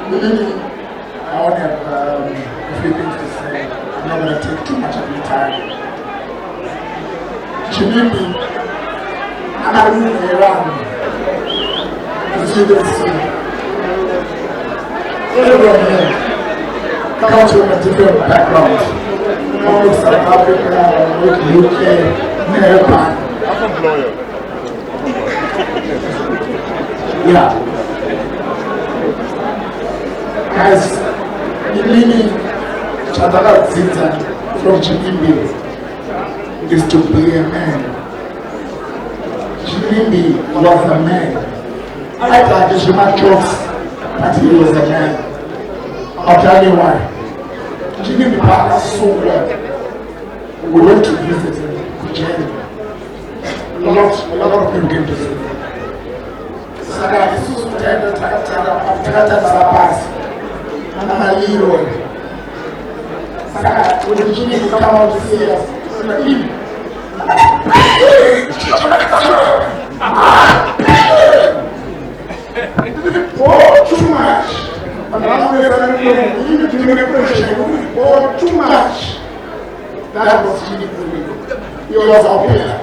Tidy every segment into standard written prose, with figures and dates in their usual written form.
Really, I only have a few things to say. I'm not going to take too much of your time. Chimimbi, I'm not moving around. As you can see, everyone here comes from a different background. One from South Africa, one from UK, Nepal. I'm from Bloyer. Yeah. As Ilini Chataka Zita from Chimimbi is to be a man. Chimimbi was a man. I thought this was my jokes, but he was a man. I'll tell you why. Chimimbi partner so well. We went to visit him. A lot of people came to see him. Saka isusu taenda takataka sabasi. I'm Leroy. Saka when Jimmy come out to see us, oh, too much. Oh, too much. That was Jimmy for me. He was our pillar.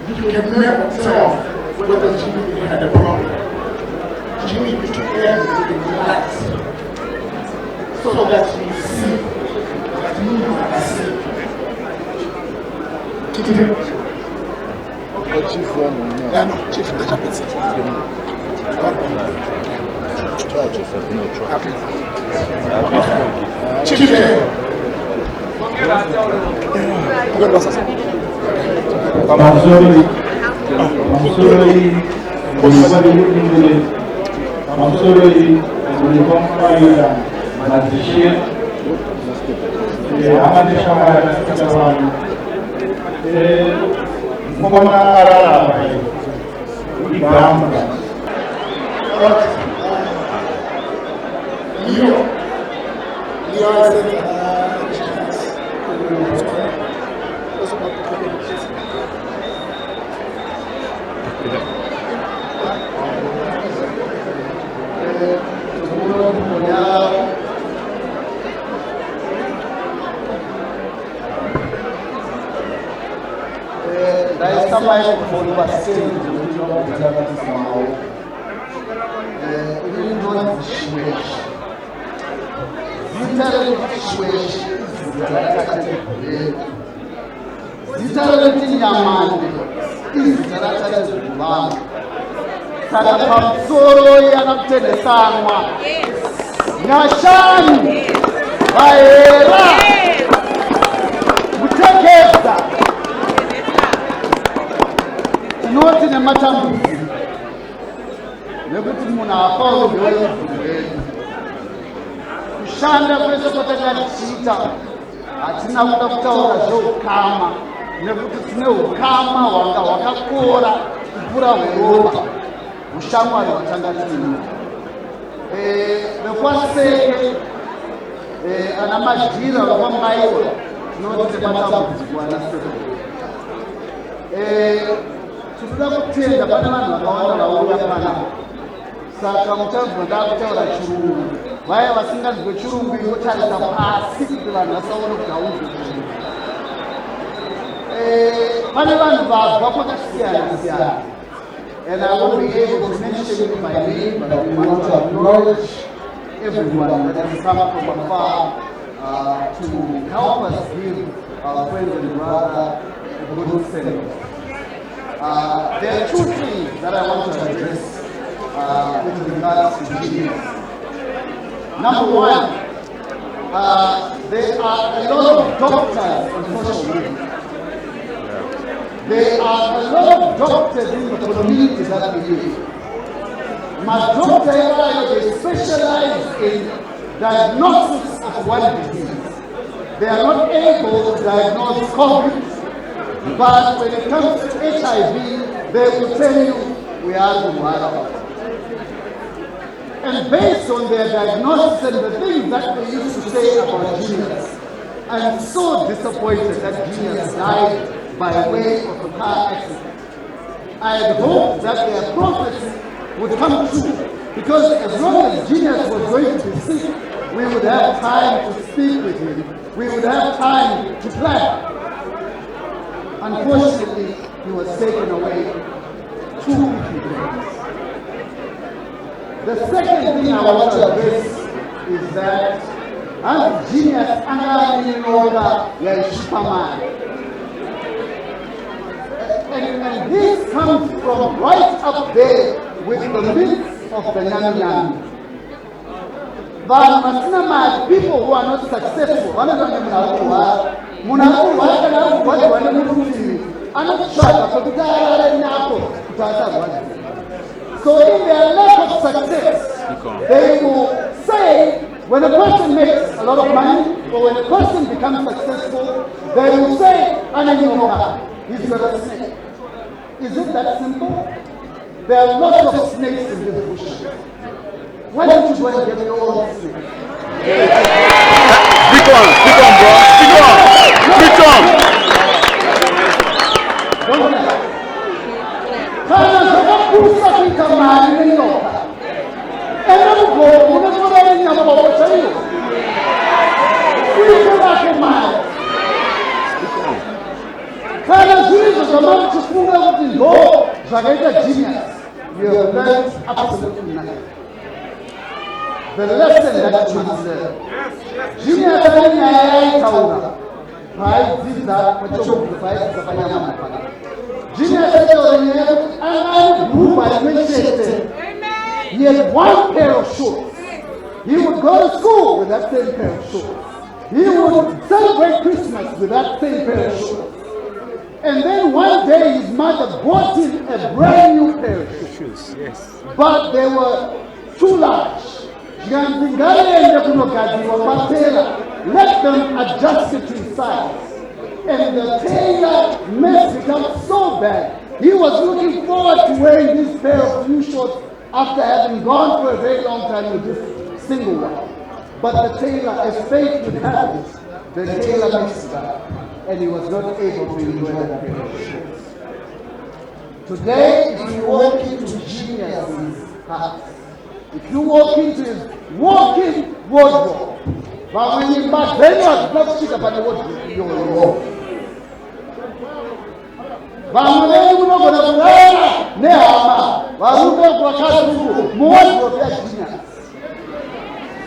You can never tell whether Jimmy had a problem. Jimmy used to everything relax. So that you see that you are sick. Chief one, no, Chief, the captain. Madishir, Amadi Shamara, Mokona Arara, Ibamba. Kushanda kwese kwatakachiita hatina kuda kutaura zveukama nekuti tine ukama hwanga hwakakora kupfuura hweropa ushamwari hwatanga tino vekwaseke ana madhira vakwamaiwa tinoti nematambudziko anaseko tinoda kutenda pane vanhu vakawanda vauya panapa saka mutanzwa ndakutaura chirungu vaya vasinganzwe chirungu inotarisa pasi kuti vanhu vasaone kuti haunzwe chirungu pane vanhu vabva kwakasiyana siyana and I won't be able to mention it by name, but we want to acknowledge everyone that has come from afar to help us give our friend and brother a good service. There are two things that I want to address with regards to Jesus. Number one, there are a lot of doctors on social media. There are a lot of doctors in the community that we live. My doctor they specialize in diagnosis of one disease. They are not able to diagnose COVID, but when it comes to HIV, they will tell you we are the one. And based on their diagnosis and the things that they used to say about Genius, I'm so disappointed that Genius died by way of a car accident. I had hoped that their prophecy would come true, because as long as Genius was going to be sick, we would have time to speak with him. We would have time to plan. Unfortunately, he was taken away too quickly. The second thing I want to address is that as Genius and this comes from right up there with the myths of the Nyami. But people who are not successful, so in their lack of success, they will say, when a person makes a lot of money, or when a person becomes successful, they will say, he's got a snake. Is it that simple? There are lots of snakes in this bush. Why don't you go and get your own snake? Speak on, bro. Speak on. Don't lie. Genius, you have learned absolutely nothing. The lesson that you must learn. Genius he had one pair of shoes. He would go to school with that same pair of shoes. He would celebrate Christmas with that same pair of shoes. And then one day his mother bought him a brand new pair of shoes. Yes. But they were too large. Let them adjust it to his size. And the tailor messed it up so bad. He was looking forward to wearing this pair of new shorts after having gone for a very long time with this single one. But the tailor, as fate would have it, the tailor messed it up. And he was not able to enjoy that pair of shoes. Today, if you walk into Genius's house, if you walk into his walk-in wardrobe, but when you back, then you have not speak about the wardrobe, you're wrong.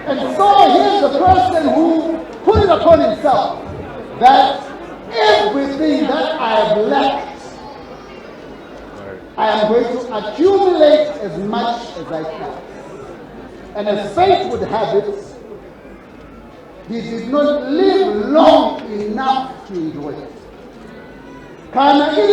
And so here's the person who put it upon himself that everything that I have left, I am going to accumulate as much as I can. And as fate would have it, he did not live long enough to enjoy it. Amen.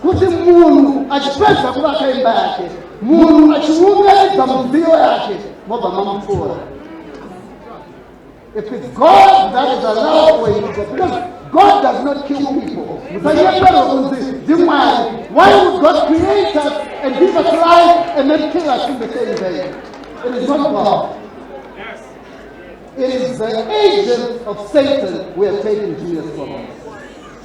Kuti munhu achipedza kuvaka imba yake, munhu achiunganidza mudziyo yake, mobva mamupfuura. If it's God that is allowed for you, because God does not kill people. Why would God create us and give us life and then kill us in the same day? It is not God. It is the agent of Satan who have taken Genius from us.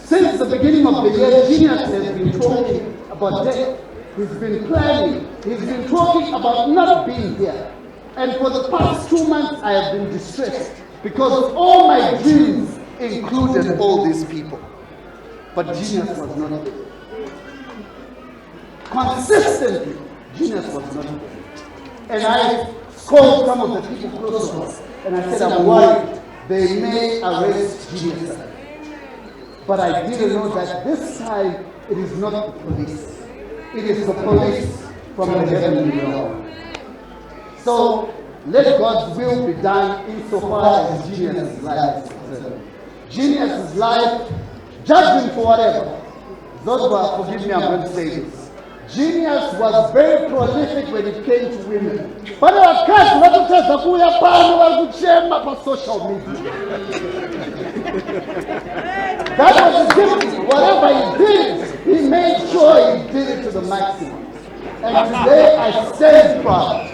Since the beginning of the year, Genius has been talking about death. He's been planning. He's been talking about not being here. And for the past 2 months, I have been distressed because all my dreams included all these people. But Genius was not there. Consistently, Genius was not there. And I called some of the people close to us, and I said, I'm worried they may arrest Genius. But I didn't know that this time it is not the police. It is the police from the heavenly realm. So let God's will be done insofar as Genius' life is concerned. Genius' life, judge him for whatever. Those who are, forgive me, I'm going to say this. Genius was very prolific when it came to women. But our cats vatotadza kuuya pano vari kuchema pa social media. That was the difference. Whatever he did, he made sure he did it to the maximum. And today I stand proud.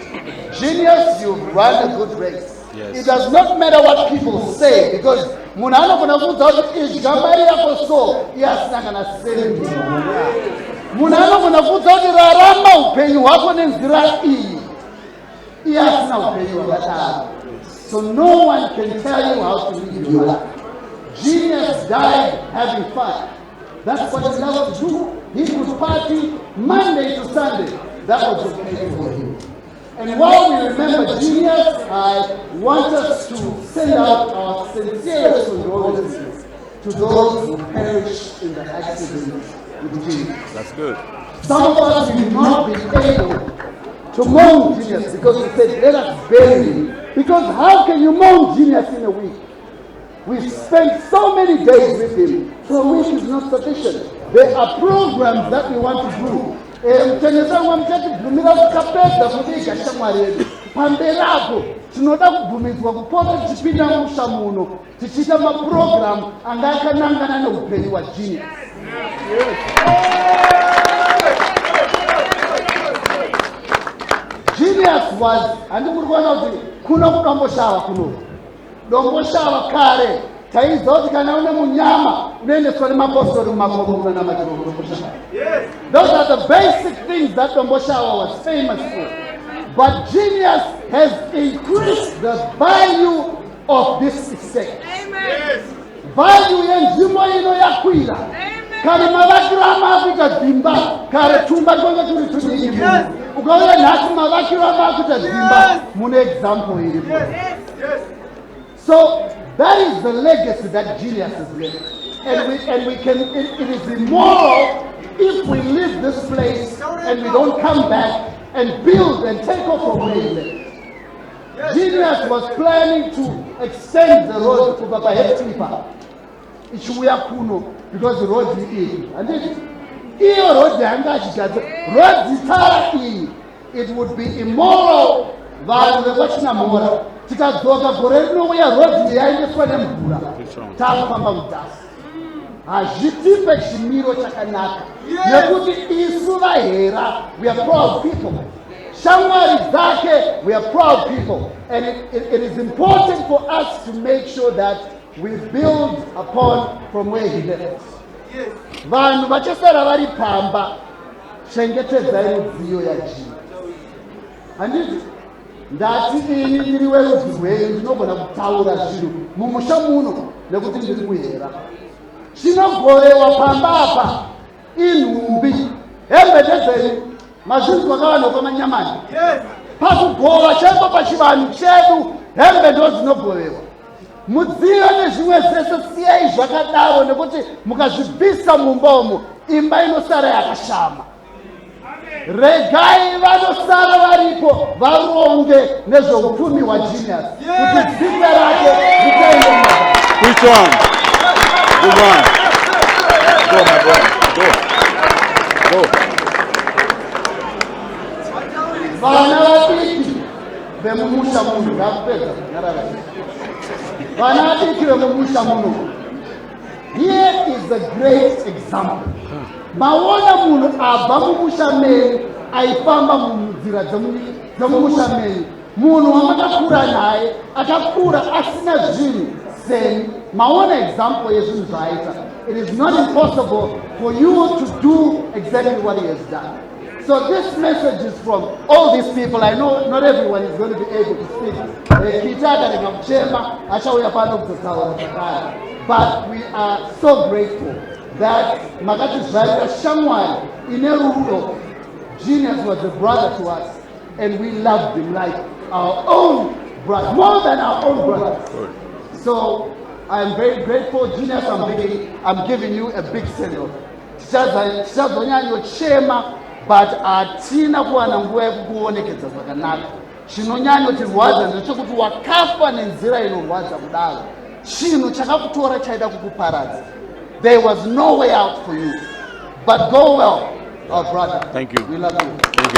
Genius, you've run a good race. Yes. It does not matter what people say, because munano kuna kuza kuti izgamari yako so yasina kana sendi. Munano kuna kuza kuti rarama upenyu wako nenzira iyi. Yasina upenyu wakadaro. So no one can tell you how to live your life. Genius died having fun. That's what he loved to do. He could party Monday to Sunday. That was okay for him. And while we remember Genius, I want us to send out our sincerest condolences to those who perished in the accident with Genius. That's good. Some of us will not be able to mourn Genius because we said, let us bury him. Because how can you mourn Genius in a week? We spent so many days with him, so a week is not sufficient. There are programs that we want to do. Mtenezangu mtati bhumira kukapedza kudiga shamwari yedu. Pamberapo tinoda kubvumidzwa kupota tichipinda mushamuno tichiita maprogram anga akanangana neupenyu wa Genius. Genius was handikuri kuona kuti kuno kudomboshawa kuno. Domboshawa kare taiziva kuti kana une munyama unoendeswa nemapostori mumakomuna namachirongoro. Those are the basic things that Domboshawa was famous for. But Genius has increased the value of this estate. Value yenzvimbo ino yakwira. Kare mavakiro amakuita dzimba kare tumba tonge turi tudiki. Ukauya nhasi mavakiro amakuita dzimba mune example iripo. So that is the legacy that Genius has left. And we can, it is immoral if we leave this place and we don't come back and build and take off from where we left. Genius was planning to extend the road to Baba Hetipa, Ichuya Kuno, because the road is easy. And if road it would be immoral that the Wachina Mora. Tikazoka goreno ya road yaendeswa nemvura takufamba mudhasi hazvitipe chimiro chakanaka nekuti isu vahera we are proud people, shamwari dzake we are proud people, and it is important for us to make sure that we build upon from where he left. Vanhu vachasara vari pamba chengetedzai midziyo ya Genius. Handiti ndati ini ndiri werudzi rwenyu ndinogona kutaura zvinhu mumusha muno nekuti ndiri kuhera. Chinogorewa pamba apa inhumbi hembe ndedzenyu mazvinzwa kavanhu kwamanyamani. Pakugova chaipo pachivanhu chedu hembe ndo dzinogorewa. Mudziyo nezvimwe zvese siyai zvakadaro nekuti mukazvibvisa mumba umo imba inosara yakashama. Regai vanosara varipo varonge nezveupfumi hwa Genius kuti dzimba rake ritaende mberi. Which one? Good one. Go, my boy. Go. Vana vadiki vemumusha muno ndakupedza nyarara. Vana vadiki vemumusha muno. Here is a great example. Maona munhu abva mumusha menyu aifamba munzira dzemumusha menyu. Munhu wamakakura naye akakura asina zvinhu seni. Maona example yezvinhu zvaaita. It is not impossible for you to do exactly what he has done. So this message is from all these people. I know not everyone is going to be able to speak. But we are so grateful that Makati Zvaira Shamwari Inerudo, Genius was a brother to us, and we loved him like our own brother, more than our own brother. So I'm very grateful. Genius, I'm giving you a big send-off. But atina kuwana nguva yekukuonekedza zvakanaka. Chinonyanyotirwadza ndechekuti wakafa nenzira inorwadza kudaro. Chinhu chakakutora chaida kukuparadza. There was no way out for you. But go well. Oh, brother. Thank you. We love you. Thank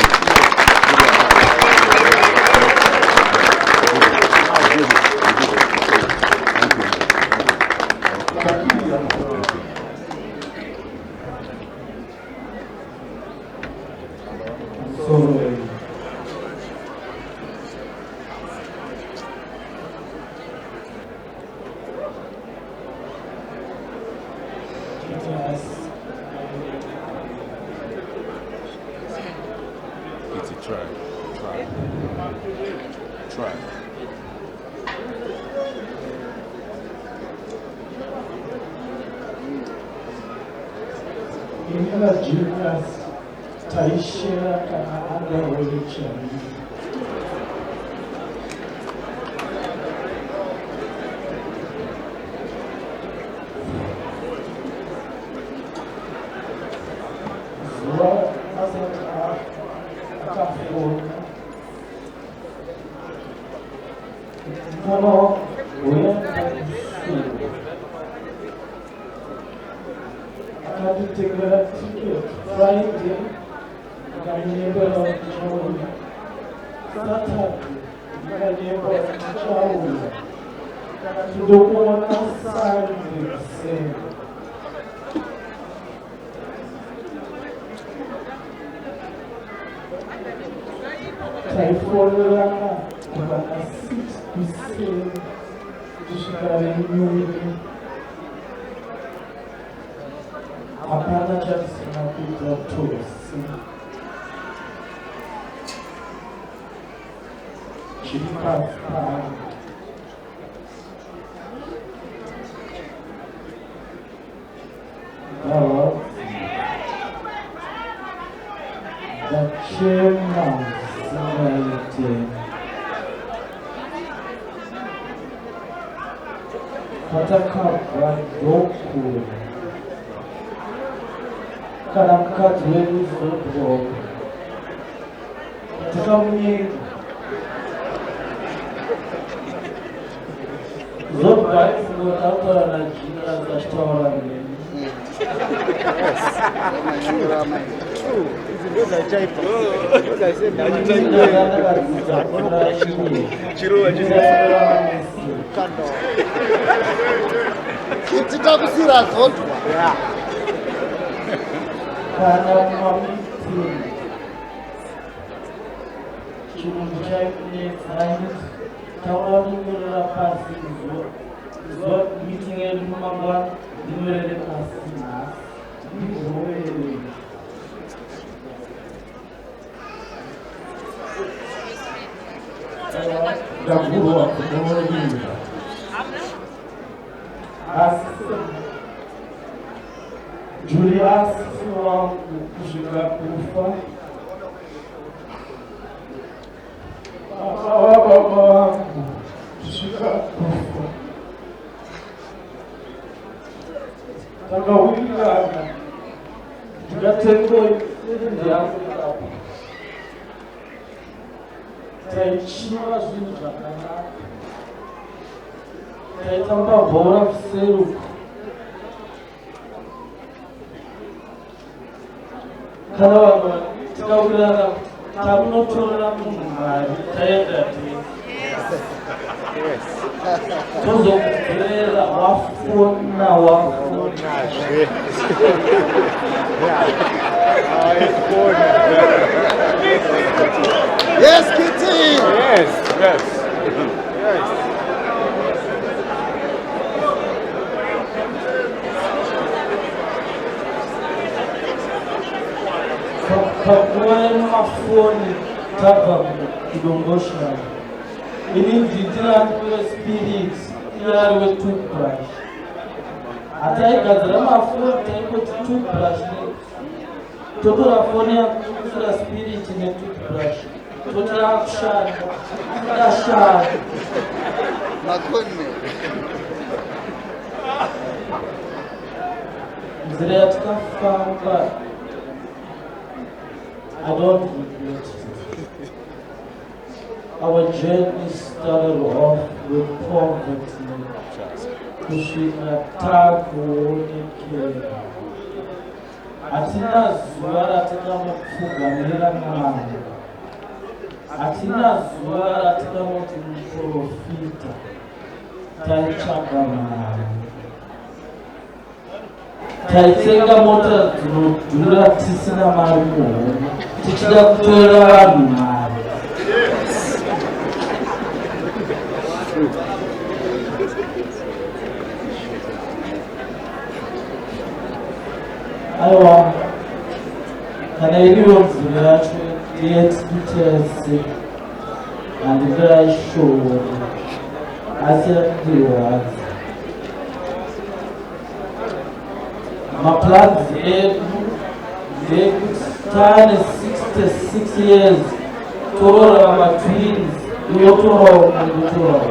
you. It's a try. Try. Ina Julius Taishira Kanada Religion. What as a phone? No, I had to take a ticket Friday, my neighbor of Joey. Saturday, my neighbor of Joey. To the one outside the same. Taifolana, about 6% Jishikari Apana just napita tosi Chipasta Dawa the chairman Singalite Patakapa Doku Karamkat Lelu Football Takamni Zobai Fugata na jina za shtawarani Titakusira zote. Kana mamiti Chumujai kune science Tawani mura pasi Zot meeting el mangwan Dimere pasina Zoe Gamburu wa kumono yinda Julius wa kushika kufa Baba kushika kufa Tagawila Tugatengo ndiyangu Taichima zinjana Taitamba bora seru Kalawa Tagawila Tabuno chola mumari Tayadati Tozo kurela wafuna Yes, Kitty! Yes. Pakuwa mafoni tapa kudongosha ini vijina kwa spirit ila we toothbrush atai gazara mafoni taiko toothbrush toto rafoni ya kula spirit ne toothbrush toto rafshani dashani Makone. zile atakafanga I don't regret it. Our journey started off with poverty, pushing a tag for care. atina zuva ratingamupfugamira Mwari, atina zuva ratingamoti muprofita taitsvaga Mwari, taitsenga mota dzinodhura tisina mari muhomwe tichida kutorera vanhu mari. Aiwa, kana iriwo mvura yacho yetitese handingaishore asi yandirwadza. Maplans edu ndekuti taane 66 years torora matwins yotorawo mundotorawo.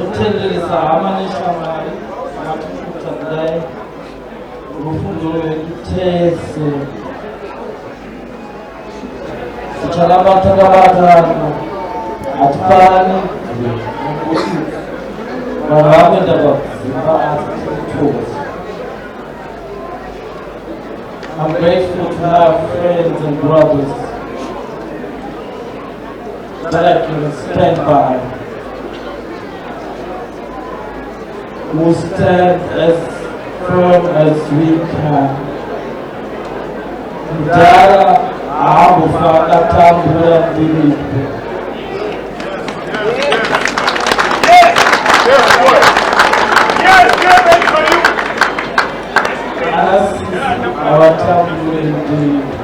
Kutenderesa hama neshamwari matukutakurai rufundo rwedu tese ticharamba takabatana hatipani vanhu vakuenda padzimba asi titozi. I'm grateful to have friends and brothers that I can stand by, who stand as firm as we can. Kudara ahambofa akatambura ndiripo. Asi avatambure ndiripo.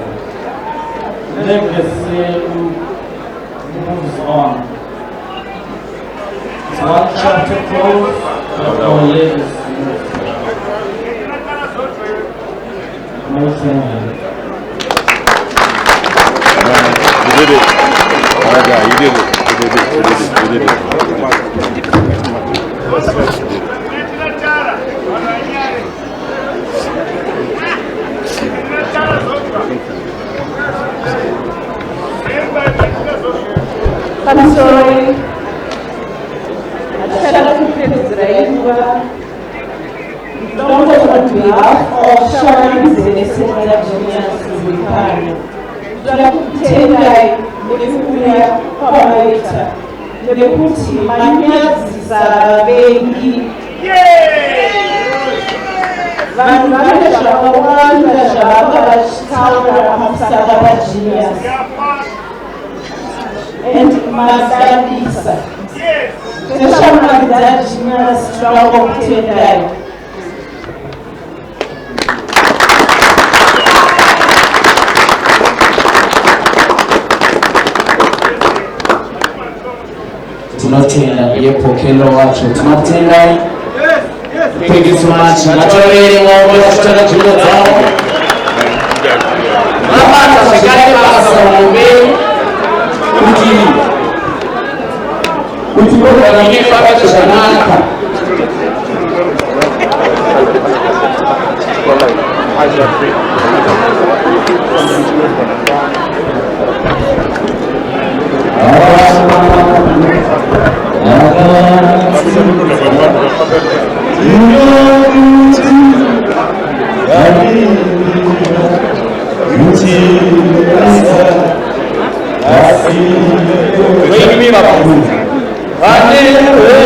Legacy yedu moves on. It's one chapter closed, but our legacy moves on. My family. You did it. My guy, you did it. You did it. You did it. You did it. I'm sorry. I shall Don't on behalf of Sharon Senator Genius Zikari, Tendai, Nekuya, Pamaita, Nekuti, Mania Zabengi. Vanhu zvakawanda zvavanga vachitaura pamusana Genius and madadisa. Teshamangidza Genius Tendai. Tunatenda yepokelo wacho tunatenda kwegismachi natorere mwogo chitara chino zao mabata shikale basa mbe kuti bora nini paka chanaka Vem,